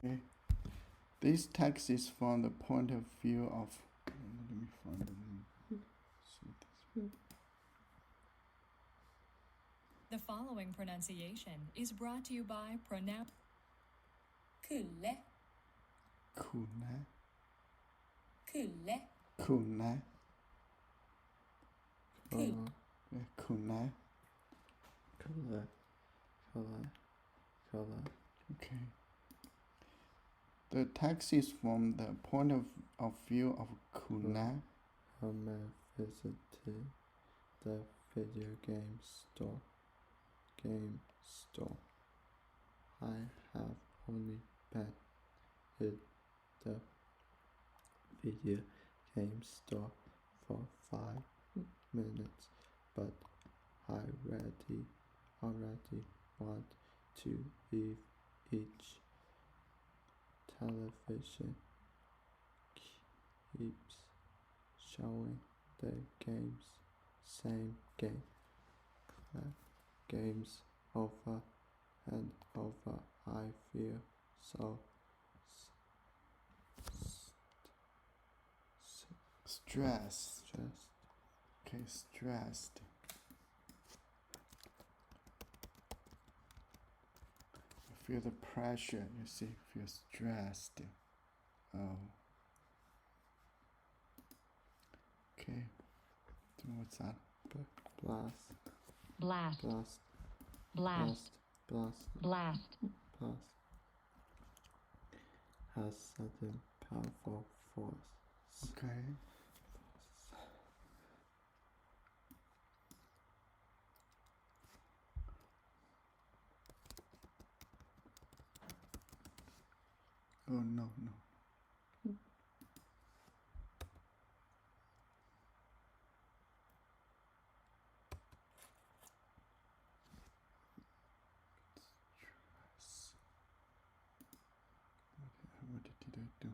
Okay. This text is from the point of view of. Let me find the name. The following pronunciation is brought to you by Pronoun. Kulle. Kulle. Kulle. Kulle. Kulle. Kulle. Color. Okay. The text is from the point of view of Kulle. Homer visited the video game store. I have only been in the video game store for 5 minutes, but I already want to leave. Each television keeps showing the same games over and over. I feel so Stressed. stressed. Okay, stressed. I feel the pressure, you see, feel stressed. Oh. Okay. So what's that? Blast. Has sudden powerful force. Okay. Oh no. Stress. What did I do?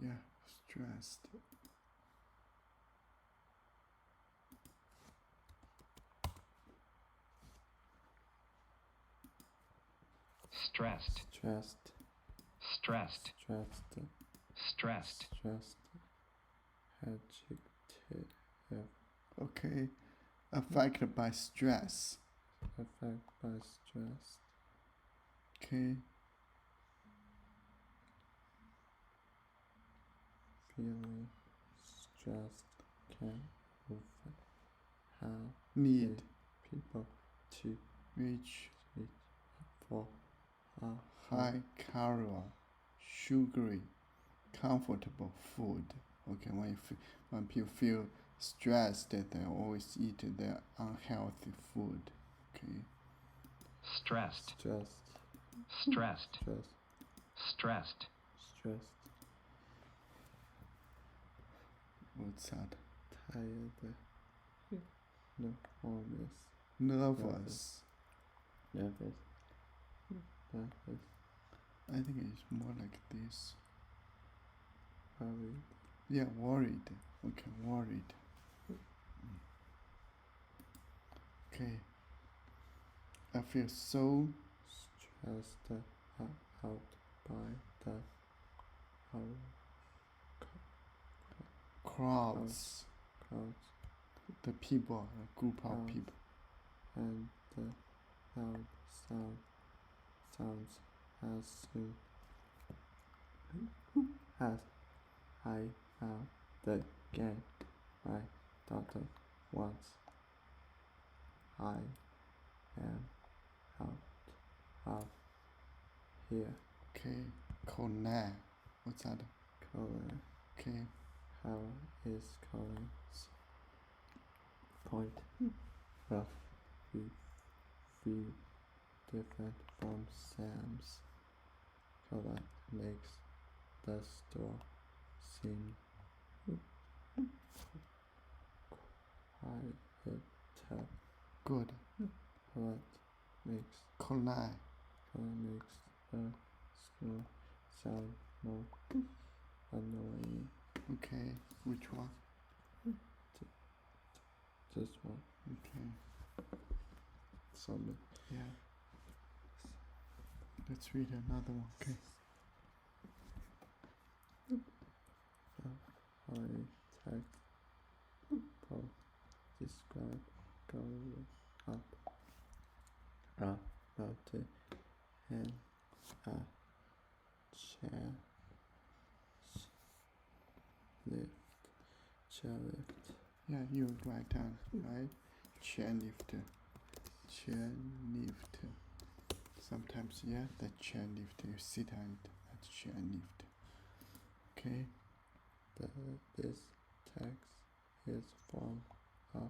Yeah, stressed. Stressed. Adjective. Okay. Affected by stress. Affected by stress. Okay. Feeling stressed can often how Need people to reach for a high calorie, sugary, comfortable food. Okay, when people feel stressed, they always eat their unhealthy food. Okay. Stressed. What's that? Tired. Nervous. Nervous. I think it's more like this. Worried. Yeah, worried. Okay, worried. Okay. I feel so Stressed out by the crowds. The people, a group of people. And the loud sounds as soon as I found the game my daughter wants. I am out of here. Okay, Colin. What's that? Colin. Okay. How is Colin's point of view different from Sam's? Colin makes the store seem quieter. Good. Colin makes Colin. the store sound more annoying. Okay, which one? This one. Okay. Submit. Yeah. Let's read another one. Okay. I text post describe going up about it and a chair lift. Yeah, you write down, right? Chairlift. Chairlift. Sometimes, yeah, the chairlift. You sit on it at chairlift. Okay. This text is from a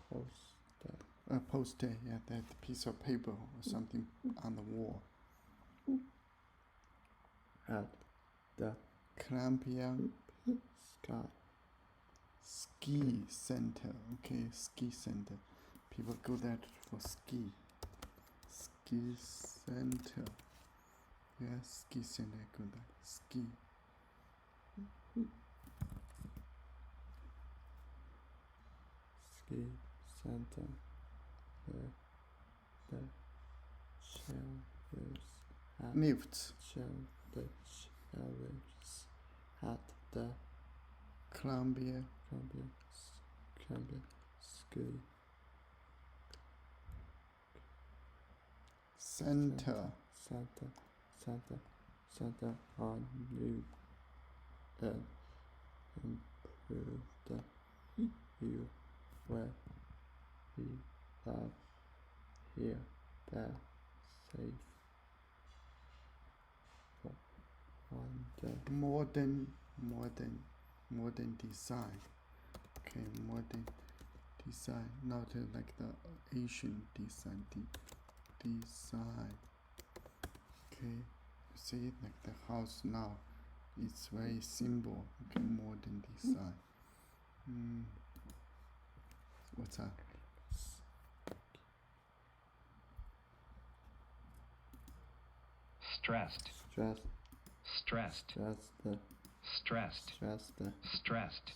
poster. A poster, yeah, that piece of paper or something on the wall. At the Columbia sky. Ski Center. Okay, ski center. People go there for ski. Ski center. Yeah, ski center. Go there. Ski. Ski center. Where the sheriffs at Lifts. the sheriffs at the Columbia Columbia School Center. Center on new and improve the you where we love here that safe for one day. Modern design. Okay, modern design, not like the Asian design. Design. Okay, you see it like the house now. It's very simple. Okay, modern design. What's that? Stressed. Stressed. Stressed. Stressed.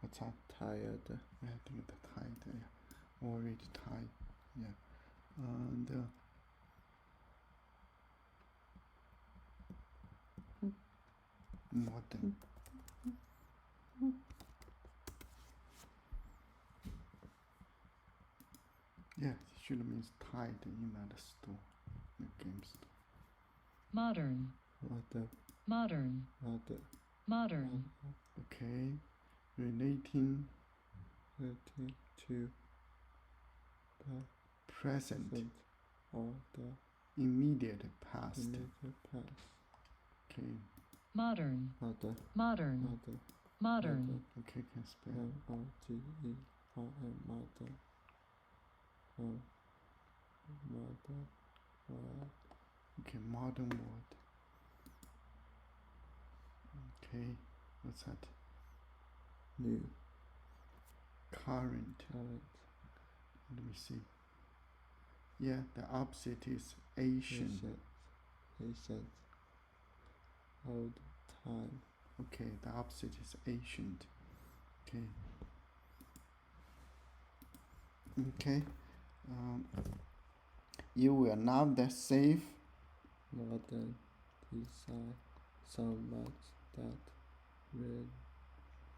What's that? Tired. Yeah, I think the tired. Yeah, already tired. Yeah, and modern. Yeah, it should means tired in the store, the game store. Modern. Modern. Modern. Okay, relating To the present or the immediate past. immediate past. Okay, Modern. Mother. Modern. okay, can spell. MODERN. Mother. Mother. Okay, modern word. Okay, what's that? New. Current. Let me see. Yeah, the opposite is ancient. Ancient. Old time. Okay, the opposite is ancient. Okay. Okay. You will not that safe. Modern design. So much that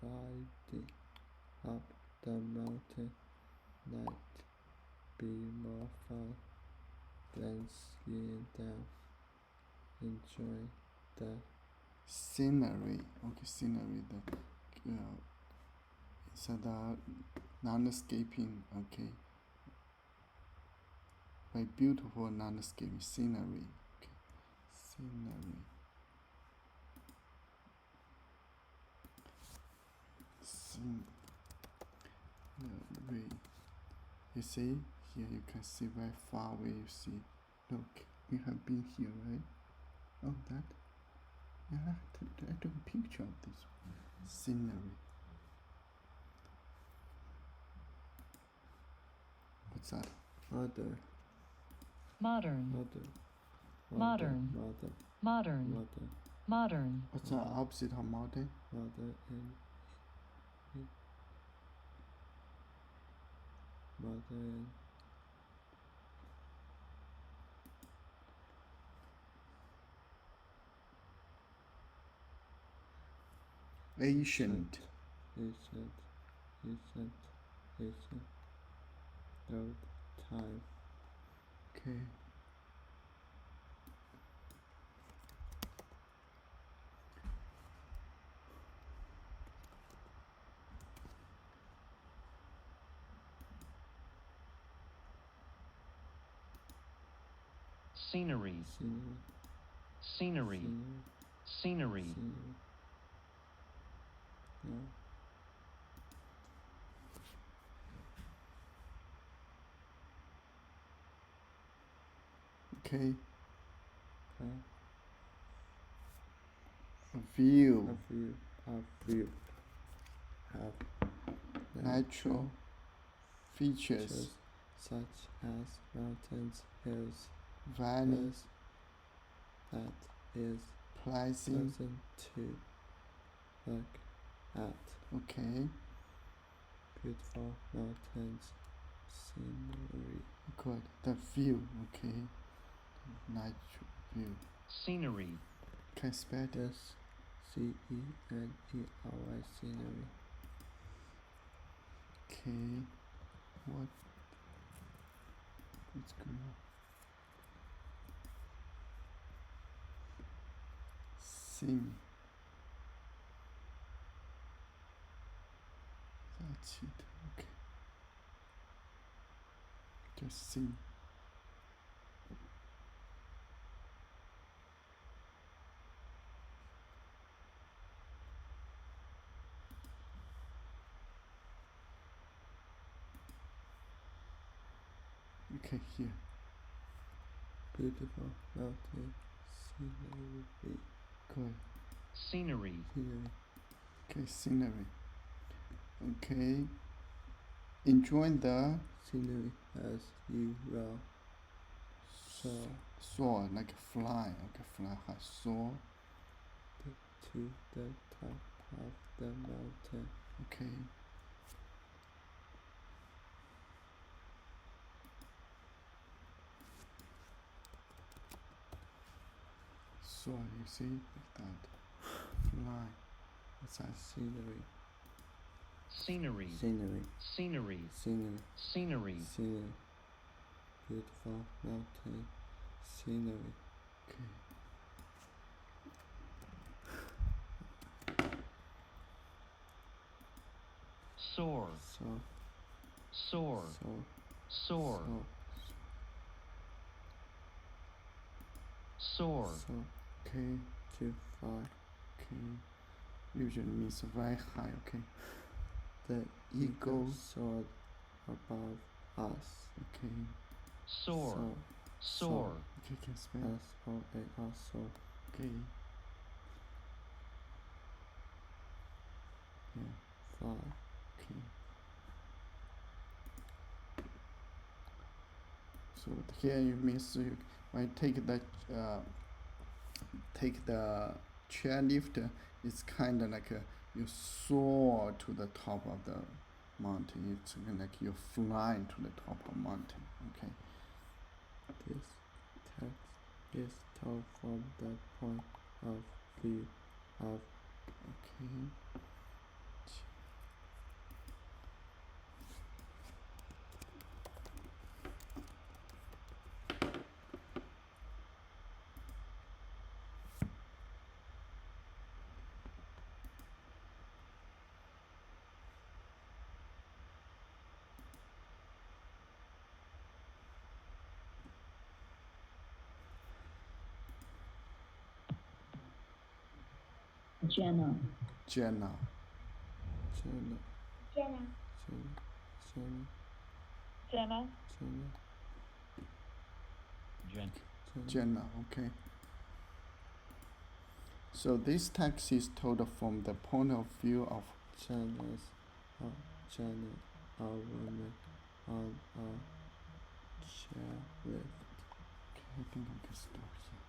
riding up the mountain might be more fun than skiing down. Enjoy the Scenery. Okay, scenery. The so the landscaping. Okay. Very beautiful landscape scenery. Okay. Scenery. Scenery. You see, here you can see very far away. You see, look, we have been here, right? Oh, that. Yeah, I took a picture of this scenery. What's that? Mother. Modern. Modern. Modern. What's the opposite of modern? Mother modern, ancient, ancient, old time, okay, Scenery. Scenery. Scenery. no, okay, okay, view, a view, have natural features, such as mountains, hills, valleys, that is pleasant, pleasant to look at. okay, Beautiful mountains, scenery, good, the view, okay, natural view, Scenery. okay, spell it, yes, Cenery, scenery, okay, what's going on, sing, that's it, okay, just sing, okay, here, beautiful mountain, scenery, good, Scenery. scenery, okay, scenery, okay, enjoy the scenery as you will soar, like a fly, okay, fly high, soar, to the top of the mountain. okay, soar, you see, like that, fly, what's that, Scenery, Scenery. scenery, Scenery. scenery, Scenery. scenery, beautiful mountain, scenery, okay, Soar. so, Soar. so, Soar. so, Soar. so, okay, to fly. okay, usually means very high, okay, The eagle, eagle soared above us. okay, Soar. So, Soar. okay, can spell, S-O-A-R, soar. okay, yeah, Fly. okay, so here it means you, when you take the chairlift, it's kind of like you soar to the top of the mountain. It's kind of like you're flying to the top of the mountain. Okay. This text is told from the point of view of Okay. Jenna. Jenna. China, Jenna. China, Jenna. China, Jen. Jenna. Okay. So this text is told from the point of view of China's, China, a woman on a chairlift. Okay, I think I can stop here.